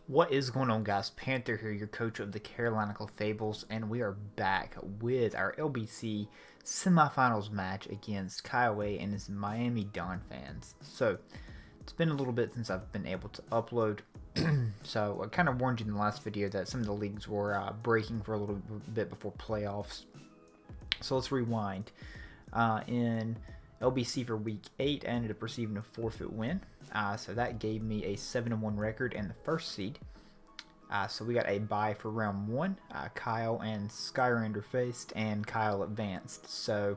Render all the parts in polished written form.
What is going on, guys? Panther here, your coach of the Carolina Clefables, and we are back with our LBC semifinals match against KyleAye and his Miami Donphans. So, it's been a little bit since I've been able to upload, so I kind of warned you in the last video that some of the leagues were breaking for a little bit before playoffs. So let's rewind. In LBC for week 8, I ended up receiving a forfeit win. So that gave me a 7-1 record and the first seed. So we got a bye for round 1. Kyle and Skyrander faced, and Kyle advanced. So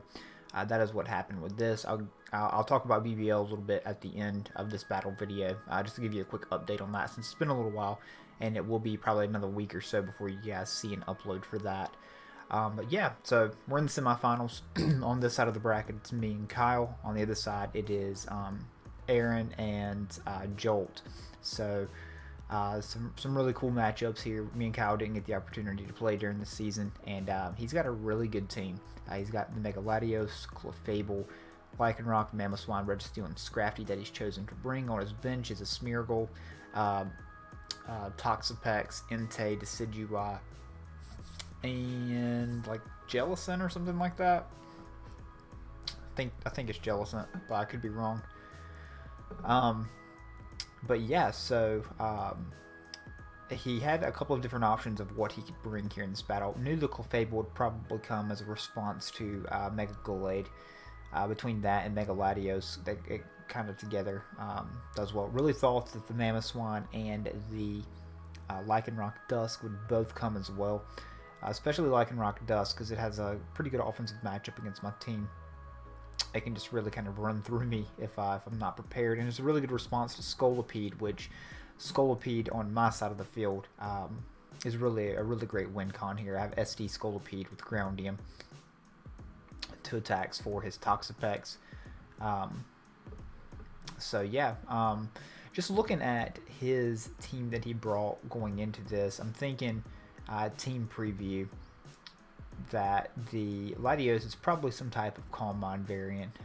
that is what happened with this. I'll talk about BBL a little bit at the end of this battle video, just to give you a quick update on that, since it's been a little while, and it will be probably another week or so before you guys see an upload for that. But yeah, so we're in the semifinals. On this side of the bracket, it's me and Kyle. On the other side, it is Aaron and Jolt. So some really cool matchups here. Me and Kyle didn't get the opportunity to play during the season, and he's got a really good team. He's got the Megaladios, Clefable, Lycanroc, Mamoswine, Registeel, and Scrafty that he's chosen to bring. On his bench is a Smeargle, Toxapex, Entei, Decidueye, and like Jellicent or something like that. I think it's Jellicent, but I could be wrong. But yeah, so he had a couple of different options of what he could bring here in this battle. Knew the Clefable would probably come as a response to Mega Gallade. Between that and Megaladios, they kind of together does well. Really thought that the Mamoswine and the Lycanroc Dusk would both come as well. Especially Lycanroc Dusk, because it has a pretty good offensive matchup against my team. It can just really kind of run through me if I'm not prepared. And it's a really good response to Scolipede, which Scolipede on my side of the field is really a really great win con here. I have SD Scolipede with Groundium, 2 attacks for his Toxapex. So yeah, just looking at his team that he brought going into this, I'm thinking team preview that the Latios is probably some type of Calm Mind variant.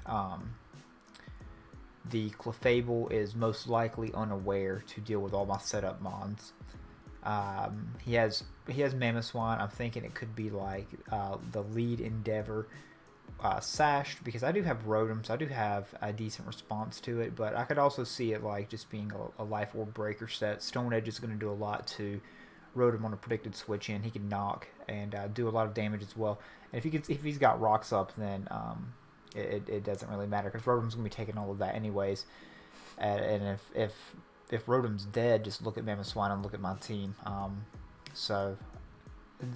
The Clefable is most likely unaware to deal with all my setup mons. He has Mamoswine. I'm thinking it could be like the lead Endeavor sashed, because I do have Rotom, so I do have a decent response to it, but I could also see it like just being a Life Orb Breaker set. Stone Edge is going to do a lot to Rotom on a predicted switch in. He can knock and do a lot of damage as well. And if he's got rocks up, then it doesn't really matter, because Rotom's going to be taking all of that anyways. And if Rotom's dead, just look at Mamoswine and look at my team. So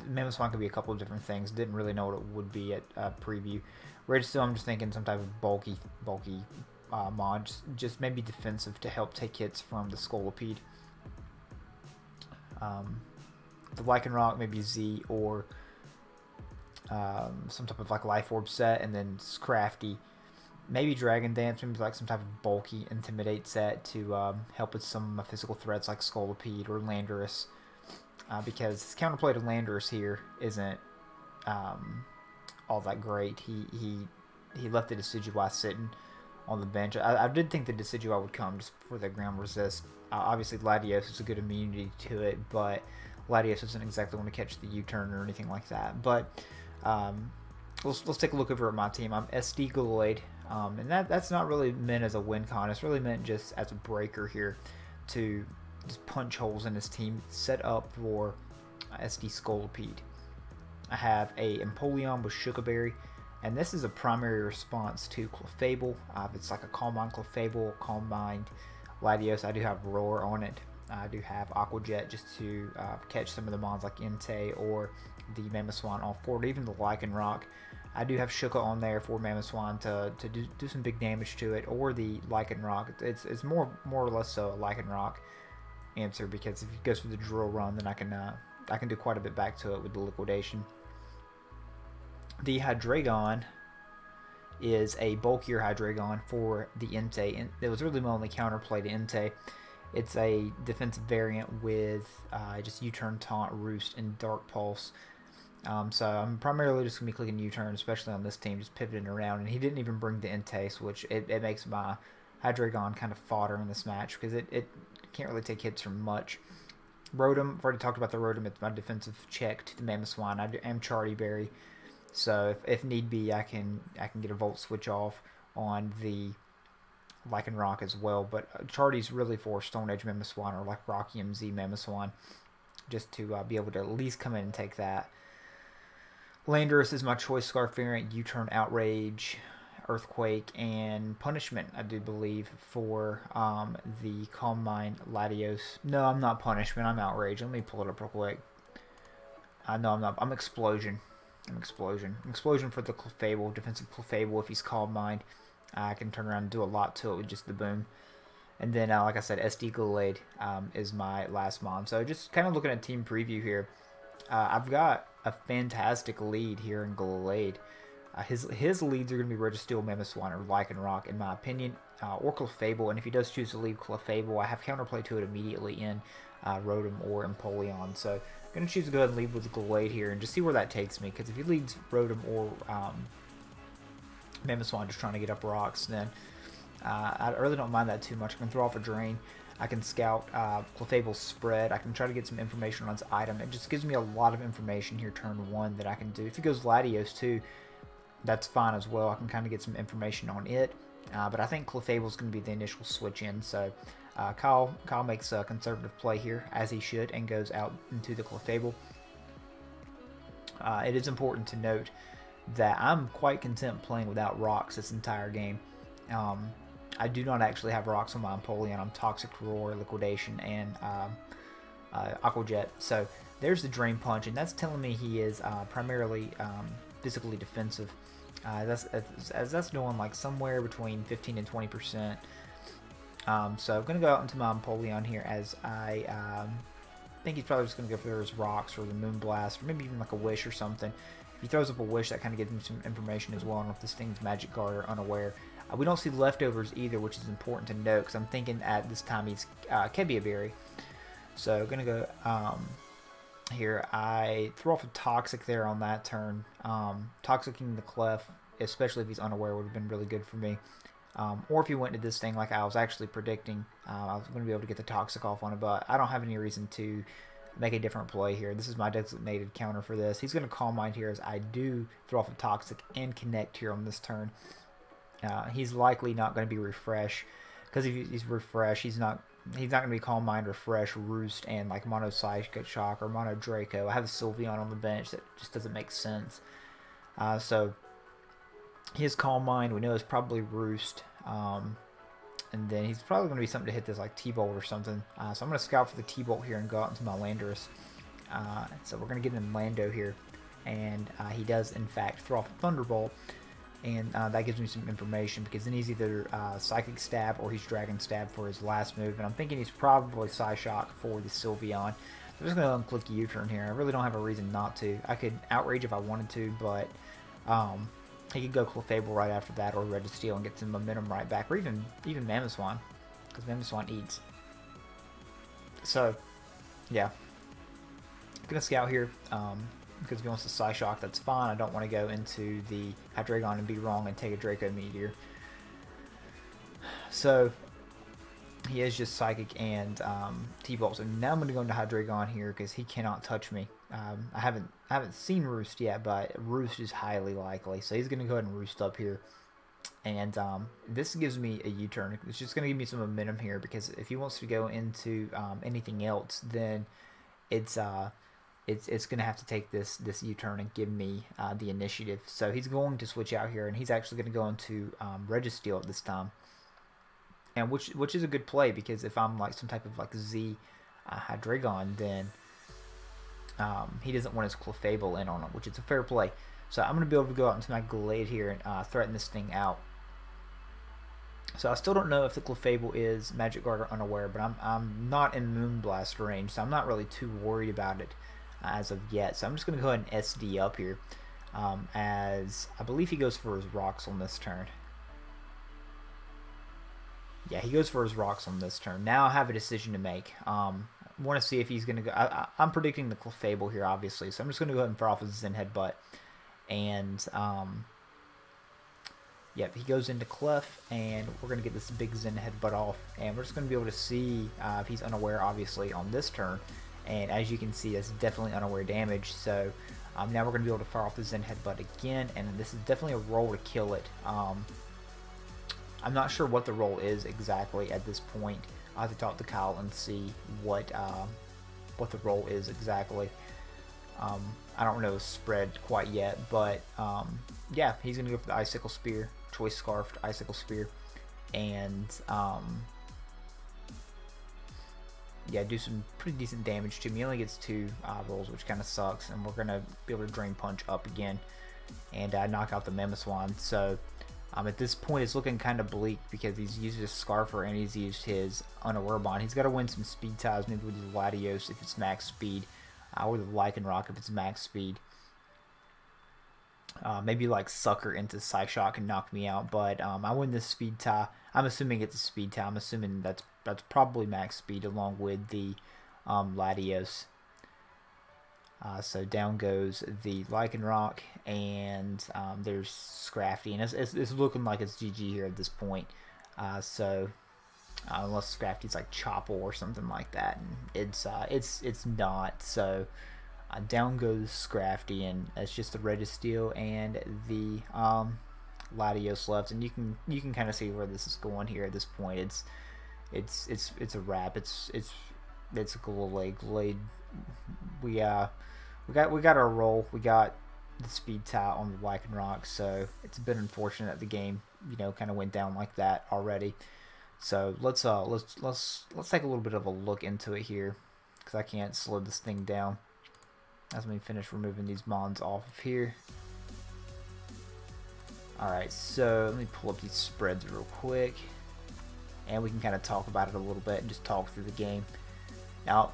Mamoswine could be a couple of different things. Didn't really know what it would be at preview. Registeel, I'm just thinking some type of bulky mod, just maybe defensive to help take hits from the Scolipede. The Lycanroc, maybe Z, or some type of like Life Orb set, and then Scrafty, maybe Dragon Dance, maybe like some type of bulky Intimidate set to help with some physical threats like Scolipede or Landorus, because his counterplay to Landorus here isn't all that great. He left the Decidueye sitting on the bench. I did think the Decidueye would come just for the ground resist. Obviously, Latios is a good immunity to it, but Latios doesn't exactly want to catch the U-turn or anything like that. But let's take a look over at my team. I'm SD Gallade, and that's not really meant as a win con. It's really meant just as a breaker here to just punch holes in his team, set up for SD Scolipede. I have a Empoleon with Sugarberry, and this is a primary response to Clefable. It's like a Calm Mind Clefable, Calm Mind Latios. I do have Roar on it. I do have Aqua Jet just to catch some of the mons like Entei or the Mamoswine off board, even the Lycanroc. I do have Shuka on there for Mamoswine to do some big damage to it, or the Lycanroc. It's more or less so a Lycanroc answer, because if it goes for the drill run, then I can do quite a bit back to it with the liquidation. The Hydreigon is a bulkier Hydreigon for the Entei. It was really my only counterplay to Entei. It's a defensive variant with just U-turn, Taunt, Roost, and Dark Pulse. So I'm primarily just going to be clicking U-turn, especially on this team, just pivoting around. And he didn't even bring the Entei, which it makes my Hydreigon kind of fodder in this match, because it can't really take hits from much. Rotom, I've already talked about the Rotom. It's my defensive check to the Mamoswine. I am Charty Berry, so if need be, I can get a Volt Switch off on the Lycanroc as well. But Charty's really for Stone Edge Mamoswine or like Rocky MZ Mamoswine, just to be able to at least come in and take that. Landorus is my choice Scarf variant. U-Turn, Outrage, Earthquake, and Punishment, I do believe, for the Calm Mind Latios. No, I'm not Punishment. I'm Outrage. Let me pull it up real quick. No, I'm not. I'm Explosion. Explosion for the Clefable, defensive Clefable. If he's Calm Mind, I can turn around and do a lot to it with just the boom. And then, like I said, SD KyleAye is my last mon. So just kind of looking at team preview here, I've got a fantastic lead here in KyleAye. His leads are going to be Registeel, Mamoswine, or Lycanroc, in my opinion, or Clefable. And if he does choose to leave Clefable, I have counterplay to it immediately in Rotom or Empoleon. So I'm going to choose to go ahead and lead with KyleAye here and just see where that takes me. Because if he leads Rotom or Mamoswine just trying to get up rocks, then I really don't mind that too much. I can throw off a Drain. I can scout Clefable's spread. I can try to get some information on his item. It just gives me a lot of information here turn 1 that I can do. If he goes Latios too, that's fine as well. I can kind of get some information on it. But I think Clefable's going to be the initial switch in. So Kyle makes a conservative play here, as he should, and goes out into the Clefable. It is important to note that I'm quite content playing without rocks this entire game. I do not actually have rocks on my Empoleon. I'm Toxic Roar, Liquidation, and Aqua Jet. So there's the Drain Punch, and that's telling me he is primarily physically defensive. That's doing like somewhere between 15 and 20%. So I'm going to go out into my Empoleon here, as I think he's probably just going to go for his rocks or the Moonblast, or maybe even like a Wish or something. If he throws up a Wish, that kind of gives me some information as well on if this thing's Magic Guard or Unaware. We don't see leftovers either, which is important to note, because I'm thinking at this time he's Kebia Berry. So I'm going to go here. I throw off a Toxic there on that turn. Toxicking the Clef, especially if he's Unaware, would have been really good for me. Or if he went to this thing like I was actually predicting, I was going to be able to get the Toxic off on it, but I don't have any reason to make a different play here. This is my designated counter for this. He's going to Calm Mind here, as I do throw off a Toxic and Connect here on this turn. He's likely not going to be Refresh, because if he's Refresh, he's not going to be Calm Mind, Refresh, Roost, and like Mono Psychic Shock or Mono Draco. I have a Sylveon on the bench. That just doesn't make sense. So his Calm Mind, we know, is probably Roost. And then he's probably going to be something to hit this like T-Bolt or something. So I'm going to scout for the T-Bolt here and go out into my Landorus. So we're going to get in Lando here. And he does, in fact, throw off a Thunderbolt. And that gives me some information, because then he's either Psychic Stab or he's Dragon Stab for his last move. And I'm thinking he's probably Psyshock for the Sylveon. I'm just going to unclick U-Turn here. I really don't have a reason not to. I could Outrage if I wanted to, but he could go Clefable right after that, or Registeel, and get some momentum right back, or even Mamoswine, because Mamoswine eats. So, yeah. I'm going to scout here. Because if he wants to Psyshock, that's fine. I don't want to go into the Hydreigon and be wrong and take a Draco Meteor. So he is just Psychic and T-Bolt. So now I'm going to go into Hydreigon here, because he cannot touch me. I haven't seen Roost yet, but Roost is highly likely. So he's going to go ahead and Roost up here. And this gives me a U-turn. It's just going to give me some momentum here, because if he wants to go into anything else, then it's going to have to take this U-turn and give me the initiative. So he's going to switch out here, and he's actually going to go into Registeel at this time, and which is a good play, because if I'm like some type of like Z Hydreigon, then he doesn't want his Clefable in on it, which is a fair play. So I'm going to be able to go out into my Glade here and threaten this thing out. So I still don't know if the Clefable is Magic Guard or Unaware, but I'm not in Moonblast range, so I'm not really too worried about it as of yet. So I'm just going to go ahead and SD up here, as I believe he goes for his rocks on this turn. Yeah, he goes for his rocks on this turn. Now I have a decision to make. I want to see if he's going to go. I'm predicting the Clefable here, obviously, so I'm just going to go ahead and fire off his Zen Headbutt. And yep, he goes into Clef, and we're going to get this big Zen Headbutt off, and we're just going to be able to see if he's Unaware, obviously, on this turn. and as you can see, that's definitely unaware damage. So now we're going to be able to fire off the Zen Headbutt again, and this is definitely a roll to kill it. I'm not sure what the roll is exactly at this point. I'll have to talk to Kyle and see what the roll is exactly. I don't know spread quite yet, but yeah, he's going to go for the Icicle Spear, Choice Scarfed Icicle Spear, and yeah, do some pretty decent damage to me. He only gets 2 rolls, which kind of sucks, and we're going to be able to Drain Punch up again and knock out the Mamoswine. So at this point, it's looking kind of bleak because he's used his Scarfer and he's used his Unaware Bond. He's got to win some speed ties, maybe with the Latios if it's max speed, or the Lycanroc if it's max speed. Maybe like Sucker into Psyshock and knock me out, but I win this speed tie. I'm assuming it's a speed tie. I'm assuming that's probably max speed along with the Latios. So down goes the Lycanroc, and there's Scrafty, and it's looking like it's GG here at this point. So unless Scrafty's like Chopple or something like that, and it's not. So down goes Scrafty, and it's just the Registeel and the Latios left, and you can kind of see where this is going here at this point. It's a wrap. It's a KyleAye. KyleAye. We got our roll. We got the speed tie on the Lycanroc, so it's a bit unfortunate that the game, kind of went down like that already. So let's take a little bit of a look into it here, because I can't slow this thing down. As we finish removing these mons off of here. Alright, so let me pull up these spreads real quick, and we can kind of talk about it a little bit and just talk through the game. Now,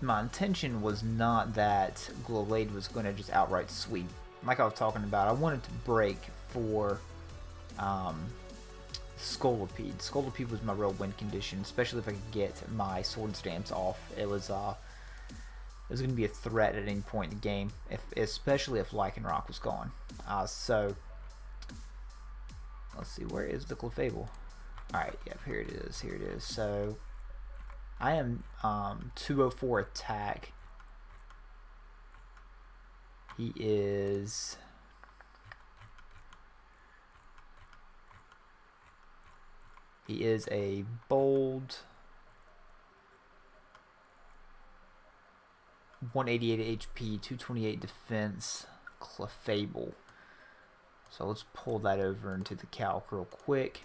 my intention was not that KyleAye was going to just outright sweep. Like I was talking about, I wanted to break for Scolipede. Scolipede was my real win condition, especially if I could get my Sword Stamps off. It was going to be a threat at any point in the game, especially if Lycanroc was gone. So, let's see, where is the Clefable? Alright, yep, here it is, So, I am 204 attack. He is a bold 188 HP, 228 defense, Clefable. So let's pull that over into the calc real quick,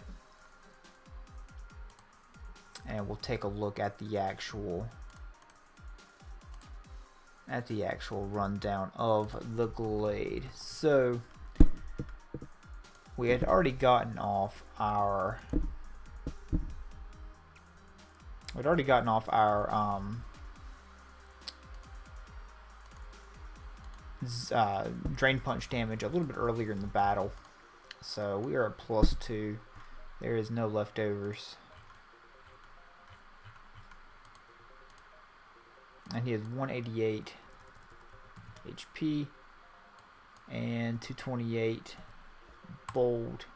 and we'll take a look at the actual rundown of the KyleAye. So we had already gotten off our Drain Punch damage a little bit earlier in the battle, so we are at +2. There is no leftovers, and he has 188 HP and 228 bold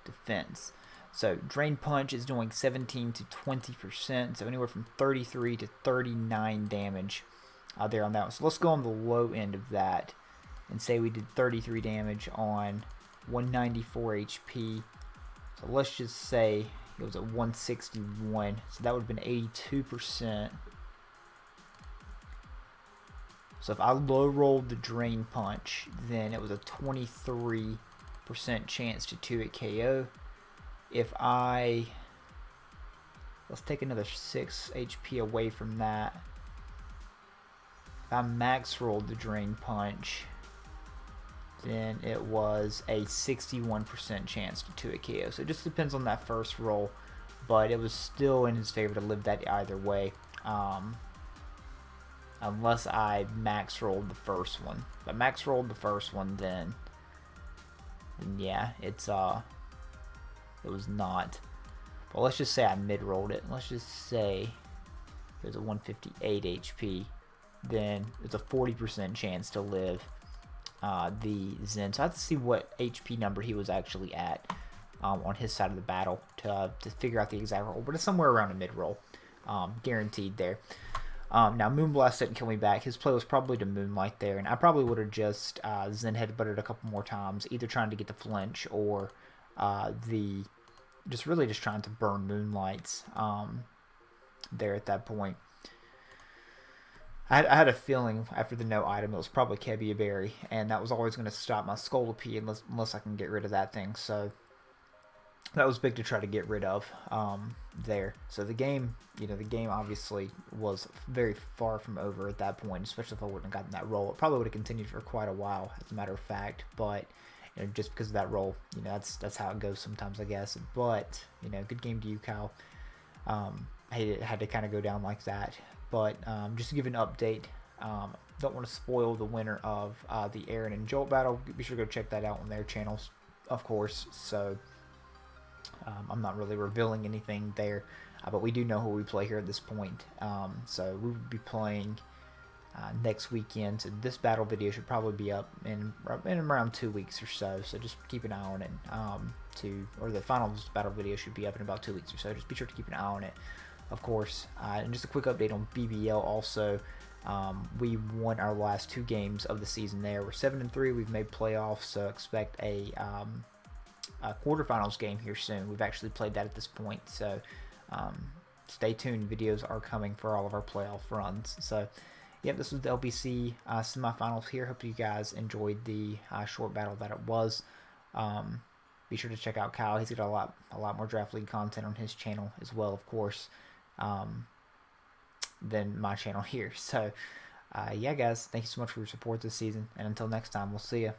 defense. So Drain Punch is doing 17 to 20%, so anywhere from 33 to 39 damage there on that one. So let's go on the low end of that and say we did 33 damage on 194 HP. So let's just say it was at 161, so that would have been 82%. So if I low rolled the Drain Punch, then it was a 23% chance to 2-hit KO. If let's take another 6 HP away from that. If I max rolled the Drain Punch, then it was a 61% chance to 2-hit KO. So it just depends on that first roll, but it was still in his favor to live that either way, unless I max rolled the first one. If I max rolled the first one, then yeah, it was not. But let's just say I mid rolled it. Let's just say it was a 158 HP. Then it's a 40% chance to live the Zen. So I have to see what HP number he was actually at on his side of the battle to figure out the exact roll. But it's somewhere around a mid roll, guaranteed there. Now, Moonblast didn't kill me back. His play was probably to Moonlight there, and I probably would have just Zen headbutted a couple more times, either trying to get the flinch or the just trying to burn Moonlights there at that point. I had a feeling after the no item it was probably Kebia Berry, and that was always going to stop my Scolipede unless I can get rid of that thing. So that was big to try to get rid of there. So the game, the game obviously was very far from over at that point, especially if I wouldn't have gotten that roll. It probably would have continued for quite a while, as a matter of fact, but just because of that roll, that's how it goes sometimes, I guess. But, good game to you, Kyle. I had to kind of go down like that. But just to give an update, don't want to spoil the winner of the Aaron and Jolt battle. Be sure to go check that out on their channels, of course. So I'm not really revealing anything there, but we do know who we play here at this point. So we will be playing next weekend. So this battle video should probably be up in around 2 weeks or so. So just keep an eye on it. Or the finals battle video should be up in about 2 weeks or so. Just be sure to keep an eye on it, of course. And just a quick update on BBL also. We won our last 2 games of the season there. We're 7-3. We've made playoffs, so expect a quarterfinals game here soon. We've actually played that at this point, so stay tuned. Videos are coming for all of our playoff runs. So, yep, this was the LBC semifinals here. Hope you guys enjoyed the short battle that it was. Be sure to check out Kyle. He's got a lot more Draft League content on his channel as well, of course, than my channel here. So, yeah, guys, thank you so much for your support this season, and until next time, we'll see you.